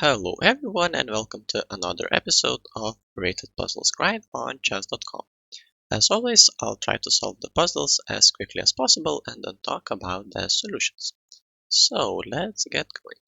Hello everyone and welcome to another episode of Rated Puzzles Grind on chess.com. As always, I'll try to solve the puzzles as quickly as possible and then talk about the solutions. So let's get going.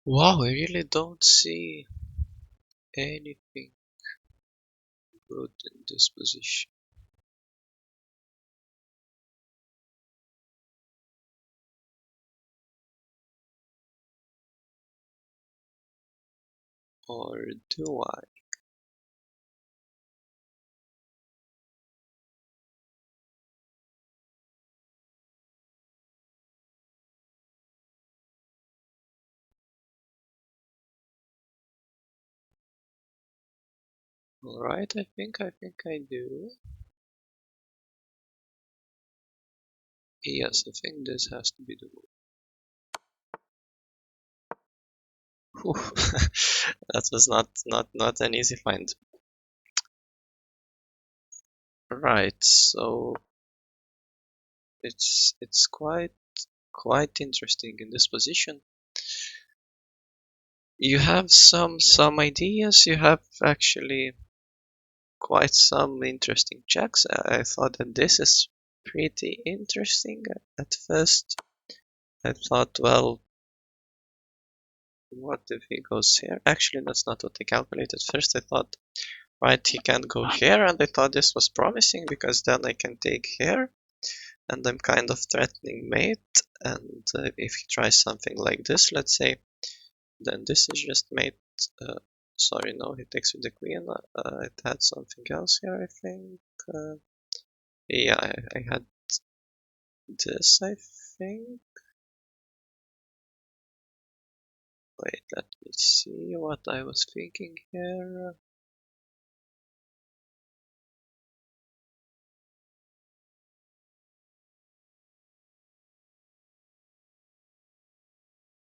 Wow, I really don't see anything good in this position. Or do I? Alright, I think I do. Yes, I think this has to be the move. Whew. That was not an easy find. Right, so it's quite interesting in this position. You have some ideas. You have actually quite some interesting checks. I thought that this is pretty interesting at first. I thought, well, what if he goes here? Actually, that's not what I calculated. First, I thought, right, he can't go here, and I thought this was promising because then I can take here, and I'm kind of threatening mate. And if he tries something like this, let's say, then this is just mate. Uh, Sorry, no, he takes with the queen. It had something else here, I think. Yeah, I had this, I think. Wait, let me see what I was thinking here.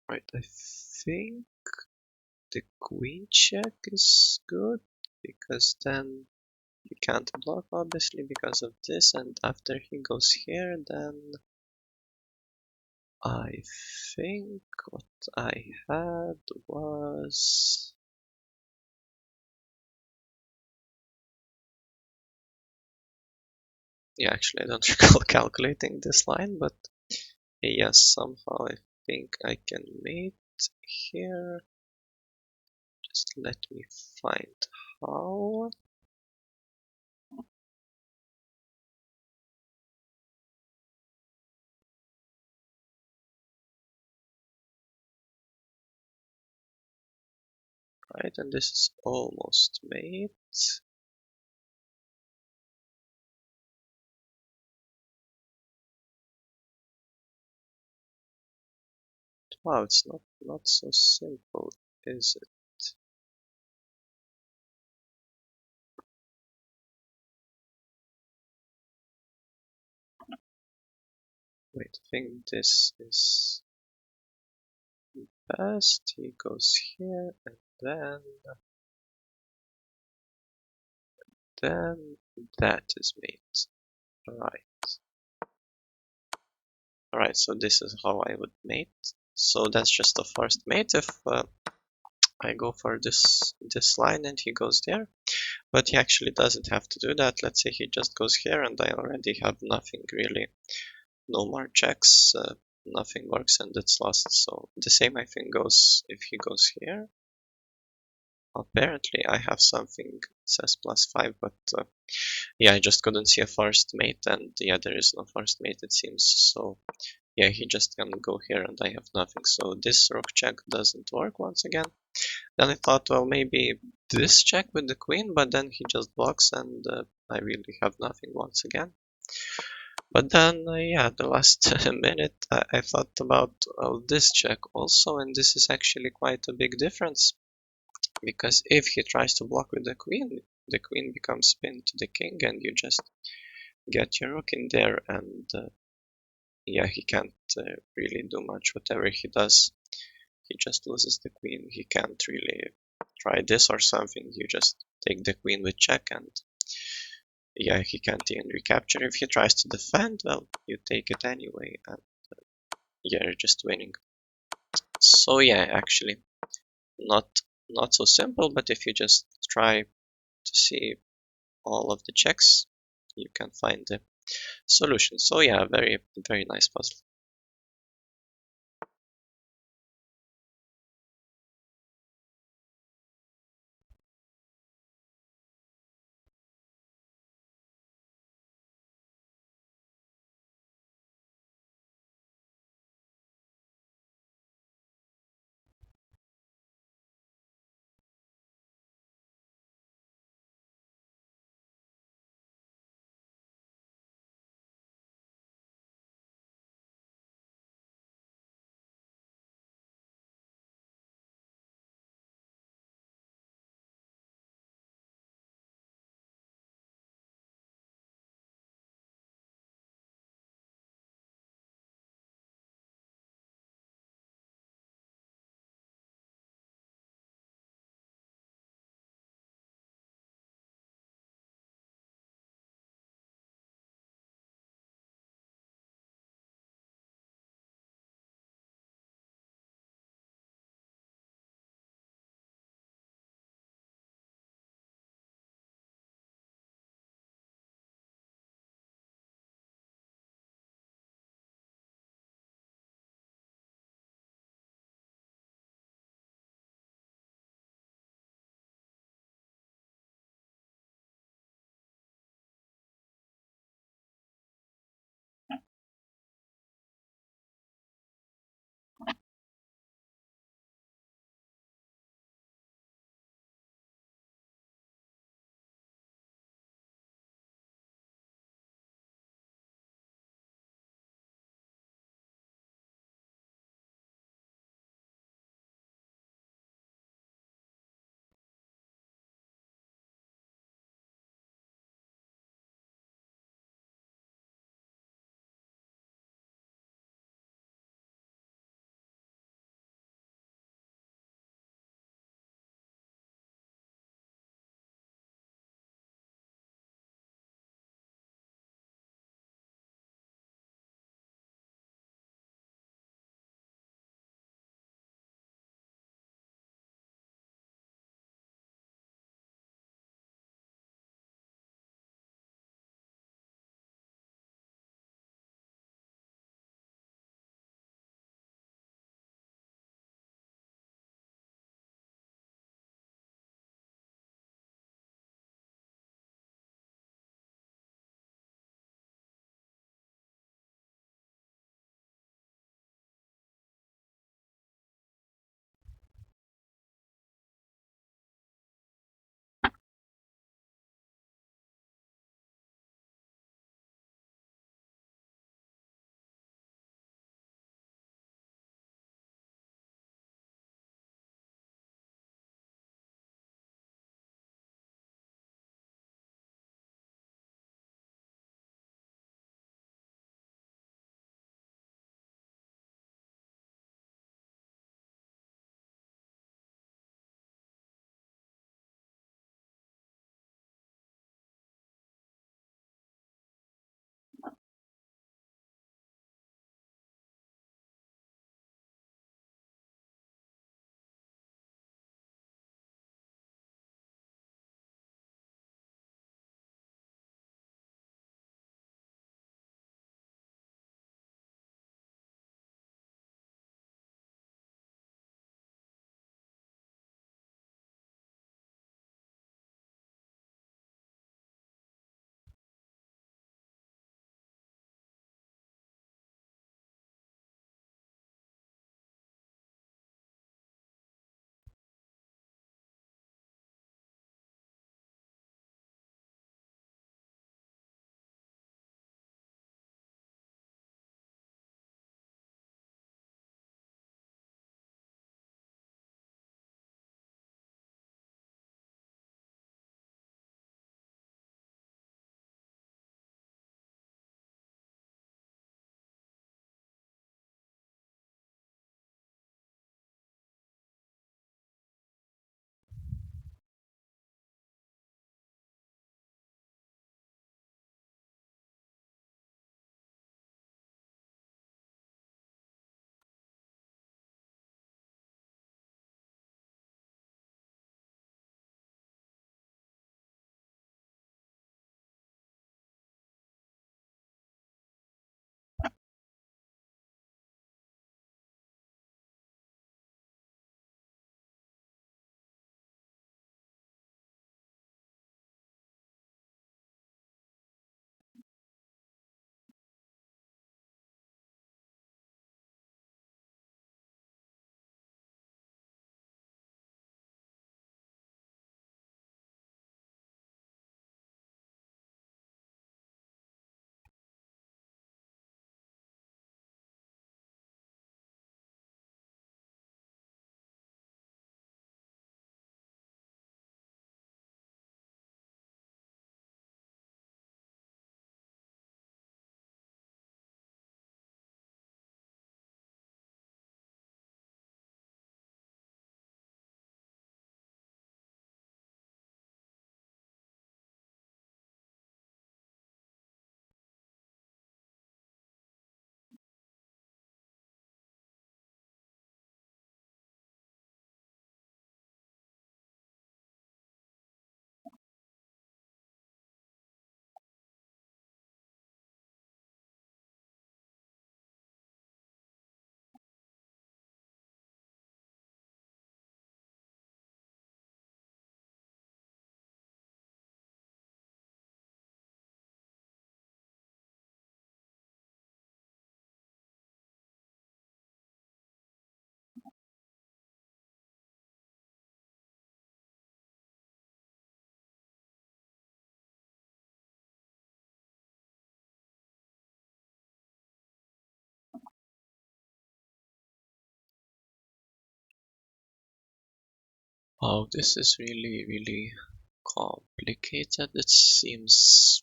Right, I think the queen check is good because then you can't block obviously because of this, and after he goes here, then I think what I had was. Yeah, actually, I don't recall calculating this line, but yes, somehow I think I can mate here. Just let me find how. Right, and this is almost made. Wow, it's not so simple, is it? Wait, I think this is best. He goes here, and then that is made. Right. Alright, so this is how I would mate. So that's just the first mate if I go for this line and he goes there. But he actually doesn't have to do that. Let's say he just goes here and I already have nothing really. No more checks, nothing works and it's lost. So the same I think goes if he goes here. Apparently I have something that says +5, but yeah, I just couldn't see a first mate and yeah, there is no first mate it seems. So yeah, he just can go here and I have nothing. So this rook check doesn't work once again. Then I thought, well, maybe this check with the queen, but then he just blocks and I really have nothing once again. But then, yeah, the last minute I thought about this check also, and this is actually quite a big difference. Because if he tries to block with the queen becomes pinned to the king and you just get your rook in there and yeah, he can't really do much. Whatever he does, he just loses the queen. He can't really try this or something. You just take the queen with check and yeah, he can't even recapture. If he tries to defend, well, you take it anyway and yeah, you're just winning. So yeah, actually not not so simple, but if you just try to see all of the checks, you can find the solution. So yeah, very nice puzzle. Oh, this is really, really complicated. It seems.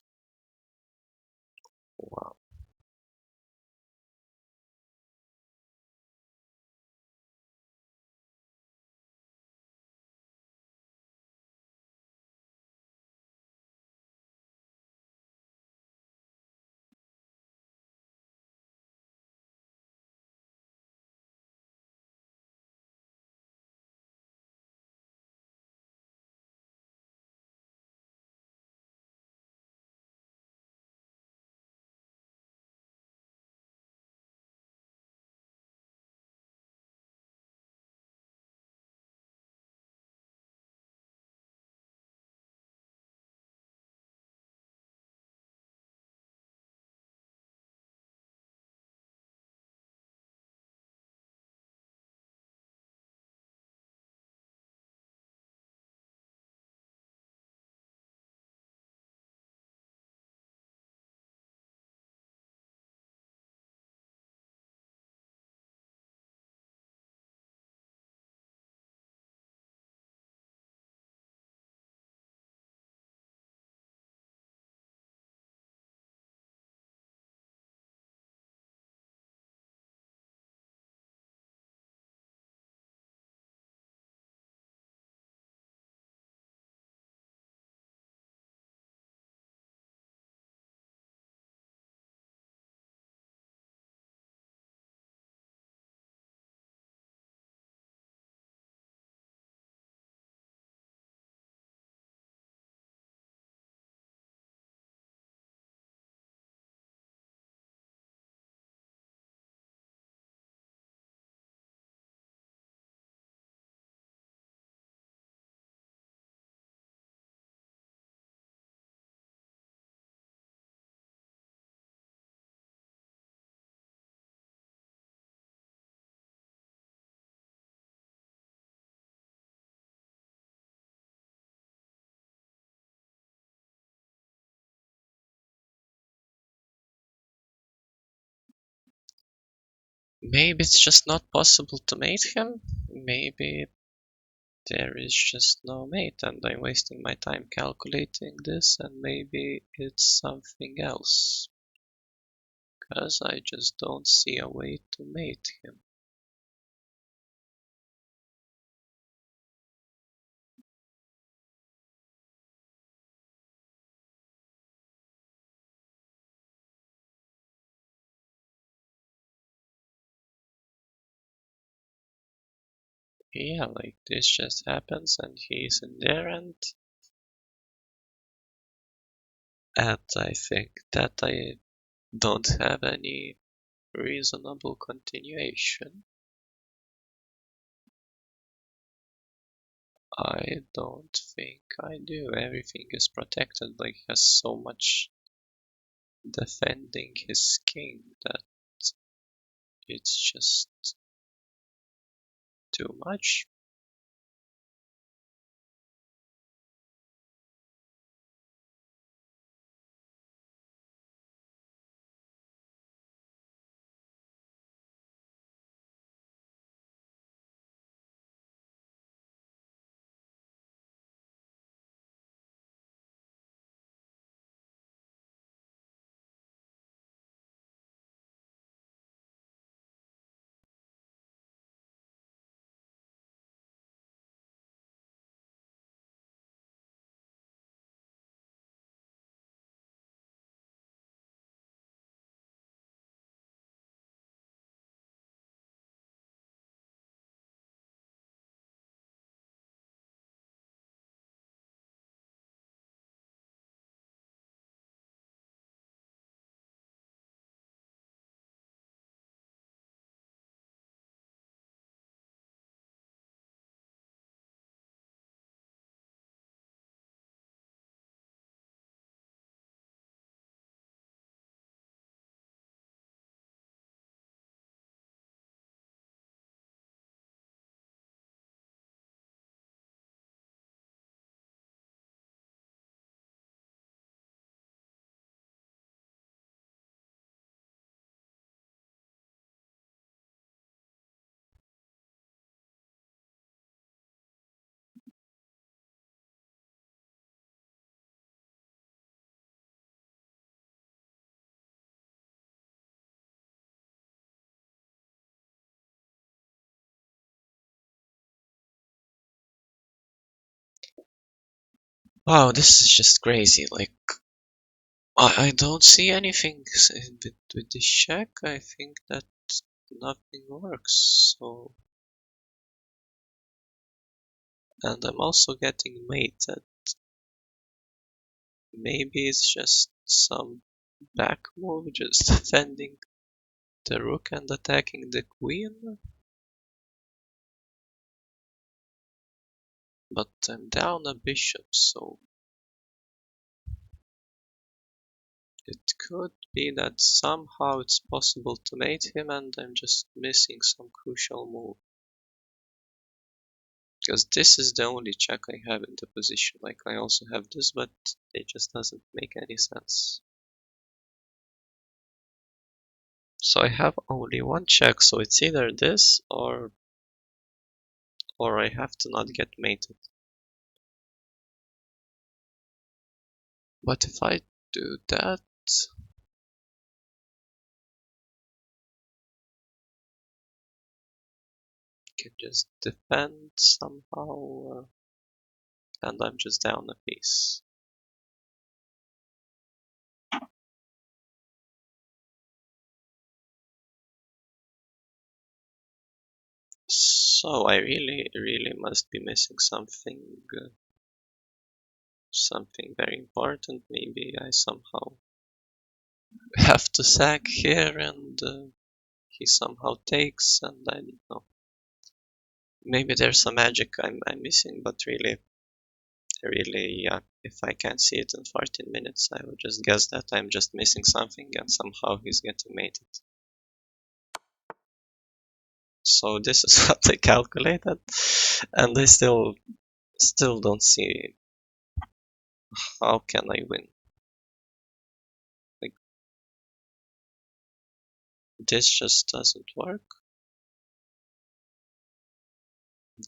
Wow. Maybe it's just not possible to mate him. Maybe there is just no mate, and I'm wasting my time calculating this, and maybe it's something else. Because I just don't see a way to mate him. Yeah, like this just happens, and he's in there, and I think that I don't have any reasonable continuation. I don't think I do. Everything is protected, like he has so much defending his king that it's just too much. Wow, this is just crazy. Like, I don't see anything with this check. I think that nothing works. So, and I'm also getting mated. Maybe it's just some back move, just defending the rook and attacking the queen. But I'm down a bishop, so it could be that somehow it's possible to mate him and I'm just missing some crucial move. Because this is the only check I have in the position. Like, I also have this, but it just doesn't make any sense. So I have only one check, so it's either this or I have to not get mated. But if I do that, I can just defend somehow, and I'm just down a piece. So I really must be missing something very important. Maybe I somehow have to sack here and he somehow takes, and I don't know. Maybe there's some magic I'm missing, but really, yeah, if I can't see it in 14 minutes, I would just guess that I'm just missing something and somehow he's getting mated. So this is what I calculated, and I still don't see how can I win. Like, this just doesn't work.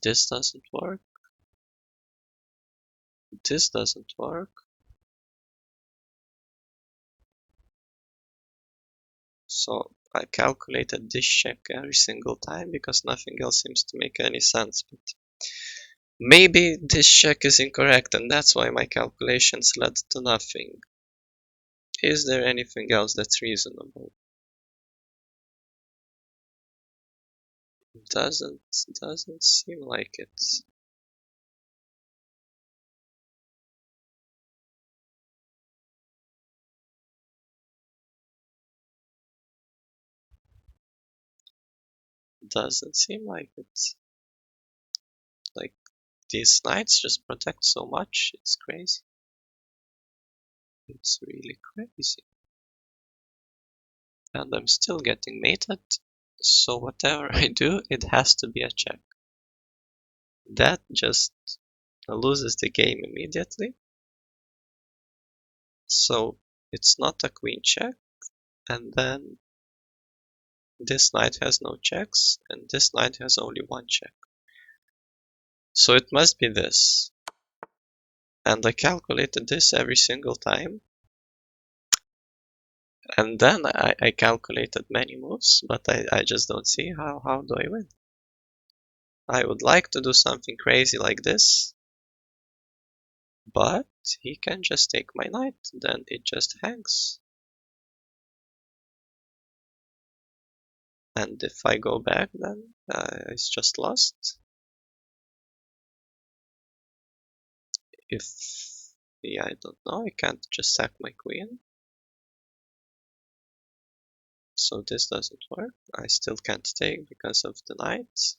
This doesn't work. This doesn't work. So I calculated this check every single time because nothing else seems to make any sense. But maybe this check is incorrect and that's why my calculations led to nothing. Is there anything else that's reasonable? Doesn't seem like it. Doesn't seem like it. Like, these knights just protect so much. It's crazy. It's really crazy. And I'm still getting mated. So whatever I do, it has to be a check. That just loses the game immediately. So it's not a queen check, and then this knight has no checks, and this knight has only one check. So it must be this. And I calculated this every single time. And then I calculated many moves, but I just don't see how do I win. I would like to do something crazy like this, but he can just take my knight, then it just hangs. And if I go back, then it's just lost. If, yeah, I don't know, I can't just sack my queen. So this doesn't work. I still can't take because of the knight.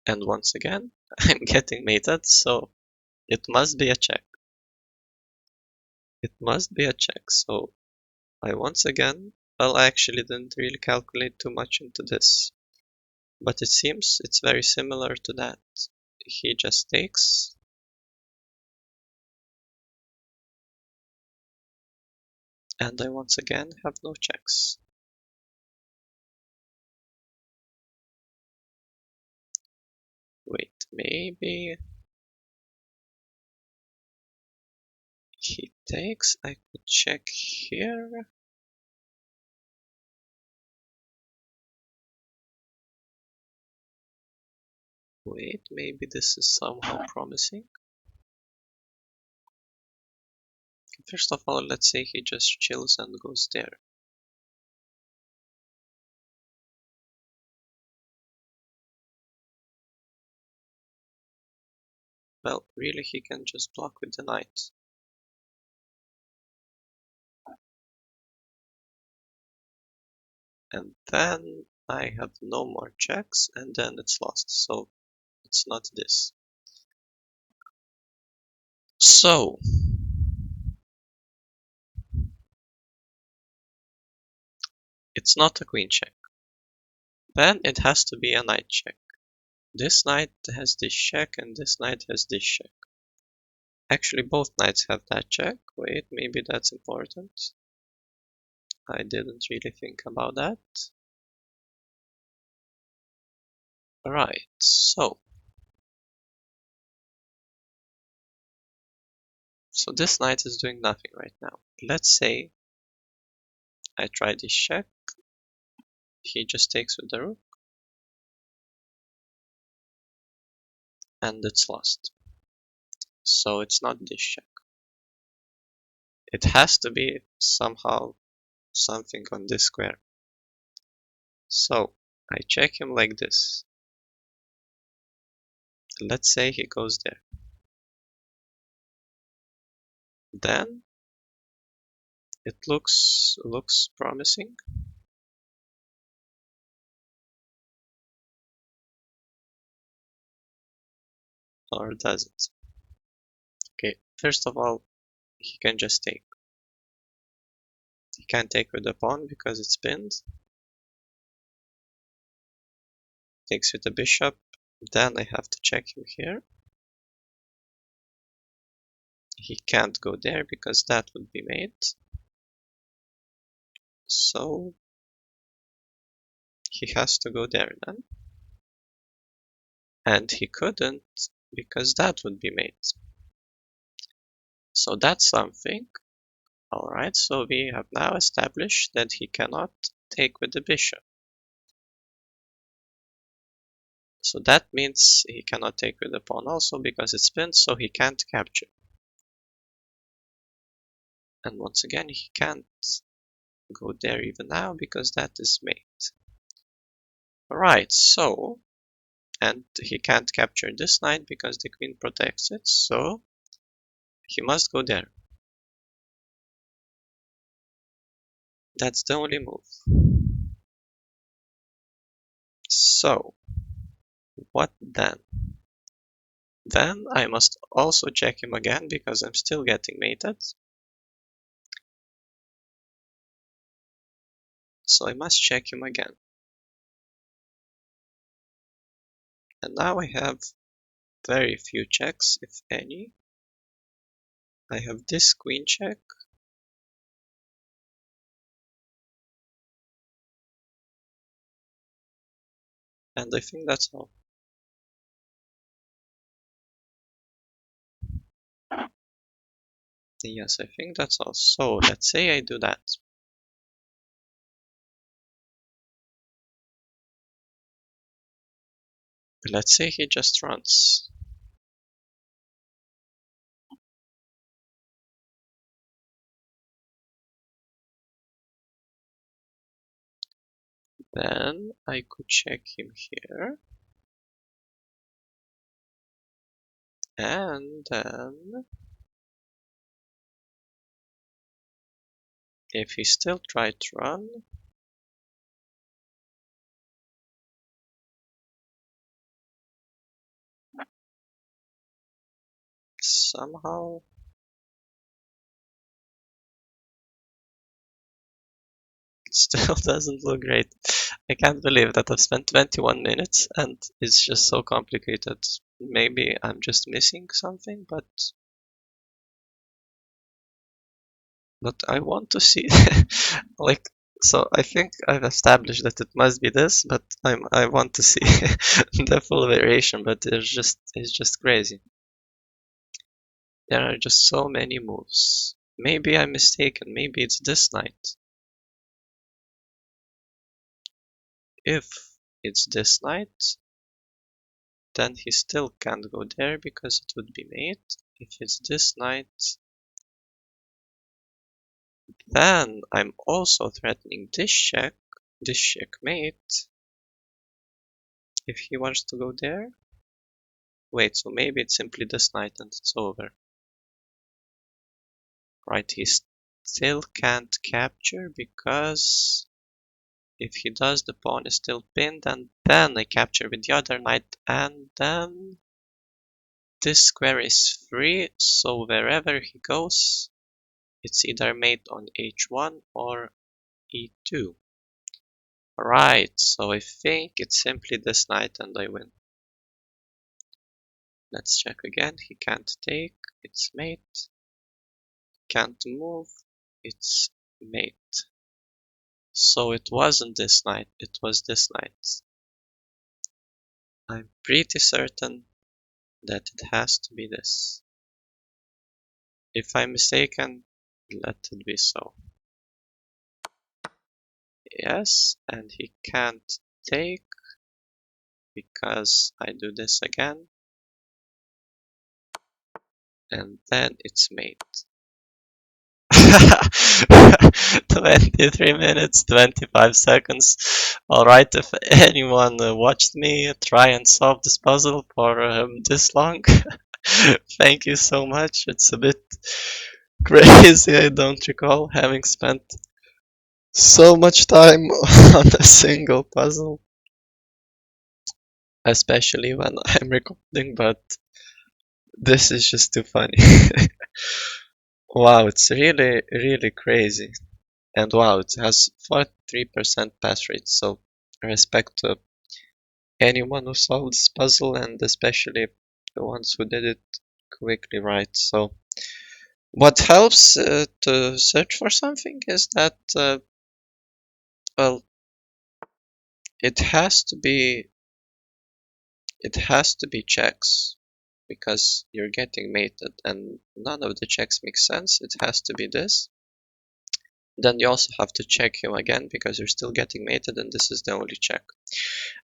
And once again, I'm getting mated, so it must be a check. It must be a check. So I once again, well, I actually didn't really calculate too much into this. But it seems it's very similar to that. He just takes. And I once again have no checks. Wait, maybe he takes. I could check here. Wait, maybe this is somehow promising. First of all, let's say he just chills and goes there. Well, really he can just block with the knight. And then I have no more checks and then it's lost. So it's not this. So it's not a queen check. Then it has to be a knight check. This knight has this check and this knight has this check. Actually, both knights have that check. Wait, maybe that's important. I didn't really think about that. Alright, so this knight is doing nothing right now. Let's say I try this check. He just takes with the rook. And it's lost. So it's not this check. It has to be somehow something on this square. So I check him like this. Let's say he goes there. Then it looks promising. Or does it? Okay, first of all, he can just take. He can't take with the pawn because it's pinned. Takes with the bishop. Then I have to check him here. He can't go there because that would be mate. So he has to go there then. And he couldn't because that would be mate. So that's something. Alright, so we have now established that he cannot take with the bishop. So that means he cannot take with the pawn also because it's pinned, so he can't capture. And once again, he can't go there even now because that is mate. Alright, so, and he can't capture this knight because the queen protects it, so he must go there. That's the only move. So, what then? Then I must also check him again because I'm still getting mated. So I must check him again. And now I have very few checks, if any. I have this queen check. And I think that's all. Yes, I think that's all. So let's say I do that. Let's say he just runs. Then I could check him here. And then if he still tried to run, somehow it still doesn't look great. I can't believe that I've spent 21 minutes and it's just so complicated. Maybe I'm just missing something, but I want to see like, so I think I've established that it must be this, but I want to see the full variation, but it's just crazy. There are just so many moves. Maybe I'm mistaken, maybe it's this knight. If it's this knight, then he still can't go there because it would be mate. If it's this knight, then I'm also threatening this check, this checkmate, if he wants to go there. Wait, so maybe it's simply this knight and it's over. Right, he still can't capture because if he does, the pawn is still pinned, and then I capture with the other knight, and then this square is free, so wherever he goes, it's either mate on h1 or e2. Right, so I think it's simply this knight and I win. Let's check again. He can't take, it's mate. Can't move, it's mate. So it wasn't this knight, it was this knight. I'm pretty certain that it has to be this. If I'm mistaken, let it be so. Yes, and he can't take because I do this again, and then it's mate. 23 minutes, 25 seconds. Alright, if anyone watched me try and solve this puzzle for this long, thank you so much. It's a bit crazy. I don't recall having spent so much time on a single puzzle, especially when I'm recording, but this is just too funny. Wow, it's really, really crazy. And wow, it has 43% pass rate, so respect to anyone who solved this puzzle and especially the ones who did it quickly right. So what helps to search for something is that, well, it has to be checks because you're getting mated and none of the checks make sense. It has to be this. Then you also have to check him again because you're still getting mated and this is the only check.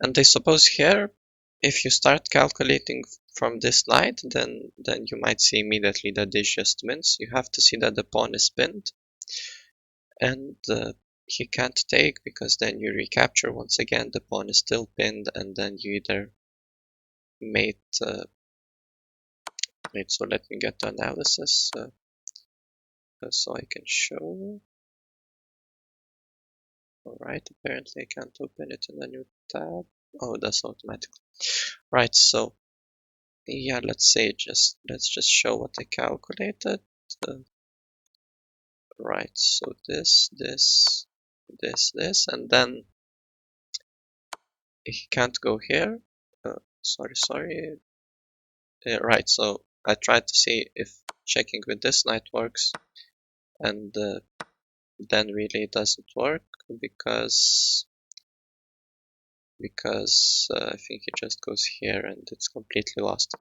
And I suppose here, if you start calculating from this knight, then you might see immediately that this just wins. You have to see that the pawn is pinned and he can't take because then you recapture once again, the pawn is still pinned, and then you either mate. Wait, so let me get the analysis so I can show. Alright, apparently I can't open it in a new tab. Oh, that's automatically. Right, so yeah, let's just show what I calculated. Right, so this, and then he can't go here. Sorry. Right, so I tried to see if checking with this knight works, and then really it doesn't work because I think he just goes here and it's completely lost.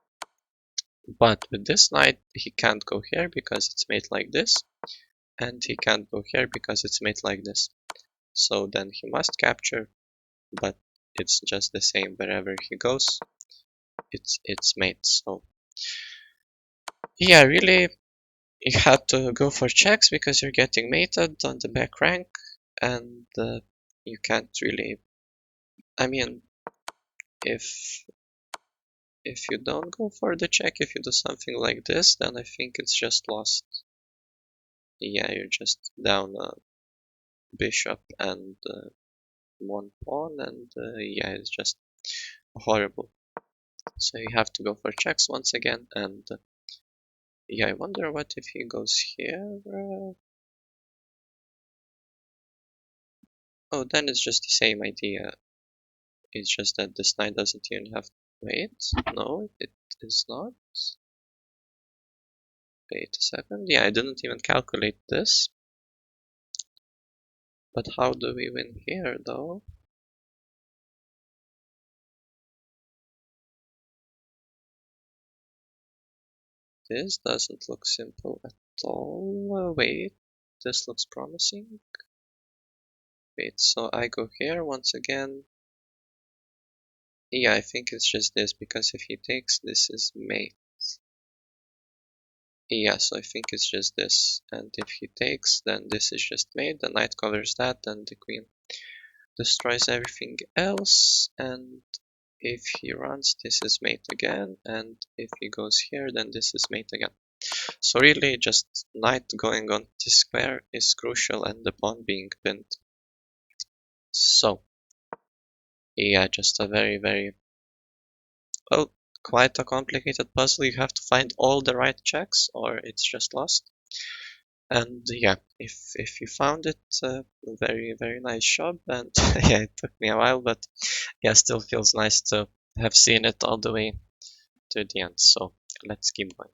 But with this knight, he can't go here because it's made like this, and he can't go here because it's made like this. So then he must capture, but it's just the same wherever he goes. It's mate. So yeah, really, you have to go for checks because you're getting mated on the back rank, and you can't really. I mean, if you don't go for the check, if you do something like this, then I think it's just lost. Yeah, you're just down a bishop and one pawn, and yeah, it's just horrible. So you have to go for checks once again, and yeah, I wonder what if he goes here. Oh, then it's just the same idea. It's just that this knight doesn't even have. Wait, no, it is not. Wait a second. Yeah, I didn't even calculate this. But how do we win here, though? This doesn't look simple at all. Wait, this looks promising. Wait, so I go here once again. Yeah, I think it's just this, because if he takes, this is mate. Yeah, so I think it's just this. And if he takes, then this is just mate. The knight covers that, and the queen destroys everything else. And if he runs, this is mate again. And if he goes here, then this is mate again. So really, just knight going on this square is crucial, and the pawn being pinned. So, yeah, just a very, very, well, quite a complicated puzzle. You have to find all the right checks, or it's just lost. And yeah, if you found it, very, very nice job. And yeah, it took me a while, but yeah, still feels nice to have seen it all the way to the end. So let's keep going.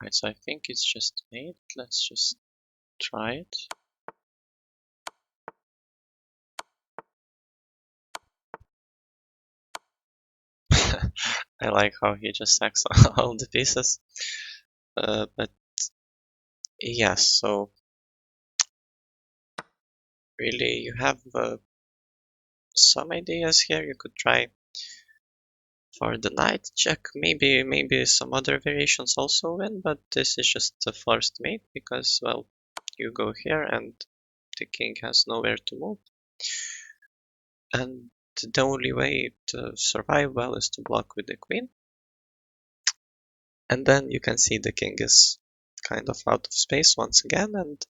Right, so I think it's just mate. Let's just try it. I like how he just sacks all the pieces. But yes, so really you have some ideas here. You could try for the knight check. Maybe some other variations also win, but this is just the first mate because, well, you go here and the king has nowhere to move. And the only way to survive well is to block with the queen. And then you can see the king is kind of out of space once again, and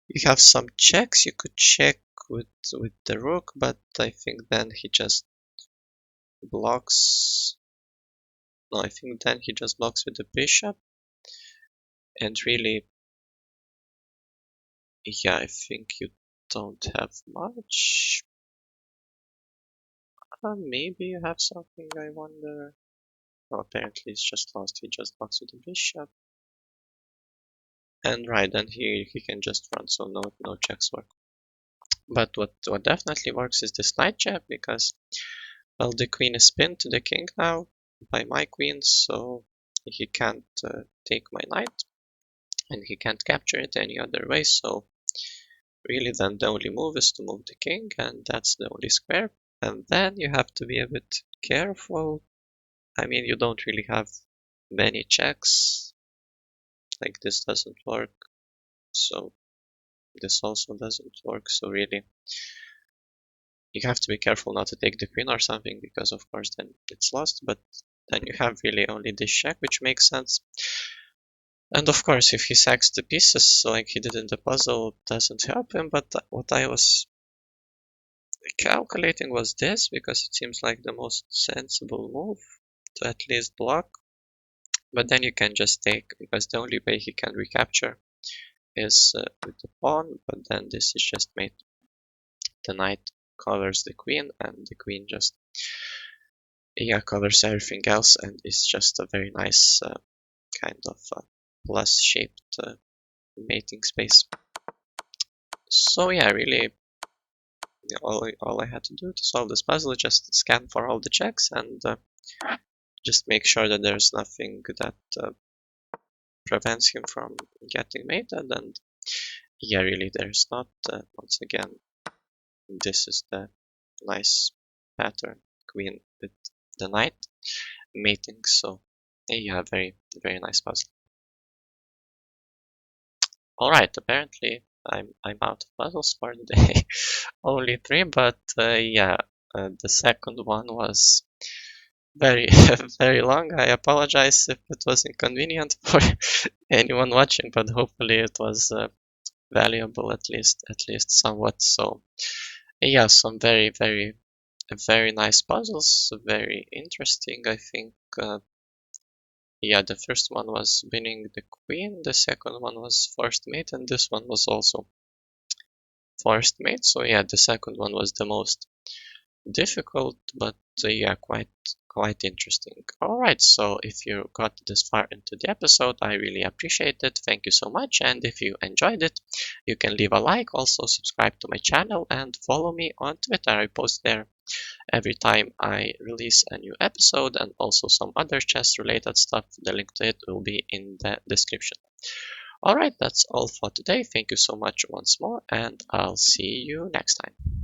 you have some checks. You could check with the rook, but I think then he just blocks. No, I think then he just blocks with the bishop. And really, yeah, I think you don't have much. Maybe you have something, I wonder. Oh, apparently it's just lost. He just blocks with the bishop. And right, then he can just run, so no checks work. But what definitely works is this knight check, because, well, the queen is pinned to the king now by my queen, so he can't take my knight, and he can't capture it any other way, so really then the only move is to move the king, and that's the only square. And then you have to be a bit careful. I mean, you don't really have many checks, like this doesn't work, so this also doesn't work, so really You have to be careful not to take the queen or something, because of course then it's lost, but then you have really only this check, which makes sense. And of course, if he sacks the pieces like he did in the puzzle, it doesn't help him, but what I was calculating was this, because it seems like the most sensible move to at least block. But then you can just take, because the only way he can recapture is with the pawn, but then this is just made. The knight covers the queen, and the queen just covers everything else, and it's just a very nice kind of plus shaped mating space. So yeah, really, all I had to do to solve this puzzle is just scan for all the checks and just make sure that there's nothing that prevents him from getting mated. And yeah, really, there's not. Once again, this is the nice pattern, queen with the knight mating. So yeah, very nice puzzle. All right, apparently I'm out of puzzles for the day. Only three, but yeah, the second one was very very long. I apologize if it was inconvenient for anyone watching, but hopefully it was valuable, at least somewhat. So yeah, some very nice puzzles, very interesting. I think yeah, the first one was winning the queen, the second one was forced mate, and this one was also forced mate. So yeah, the second one was the most difficult, but yeah, quite interesting. All right, so if you got this far into the episode, I really appreciate it. Thank you so much. And if you enjoyed it, you can leave a like, also subscribe to my channel, and follow me on Twitter. I post there every time I release a new episode, and also some other chess related stuff. The link to it will be in the description. All right, that's all for today. Thank you so much once more, and I'll see you next time.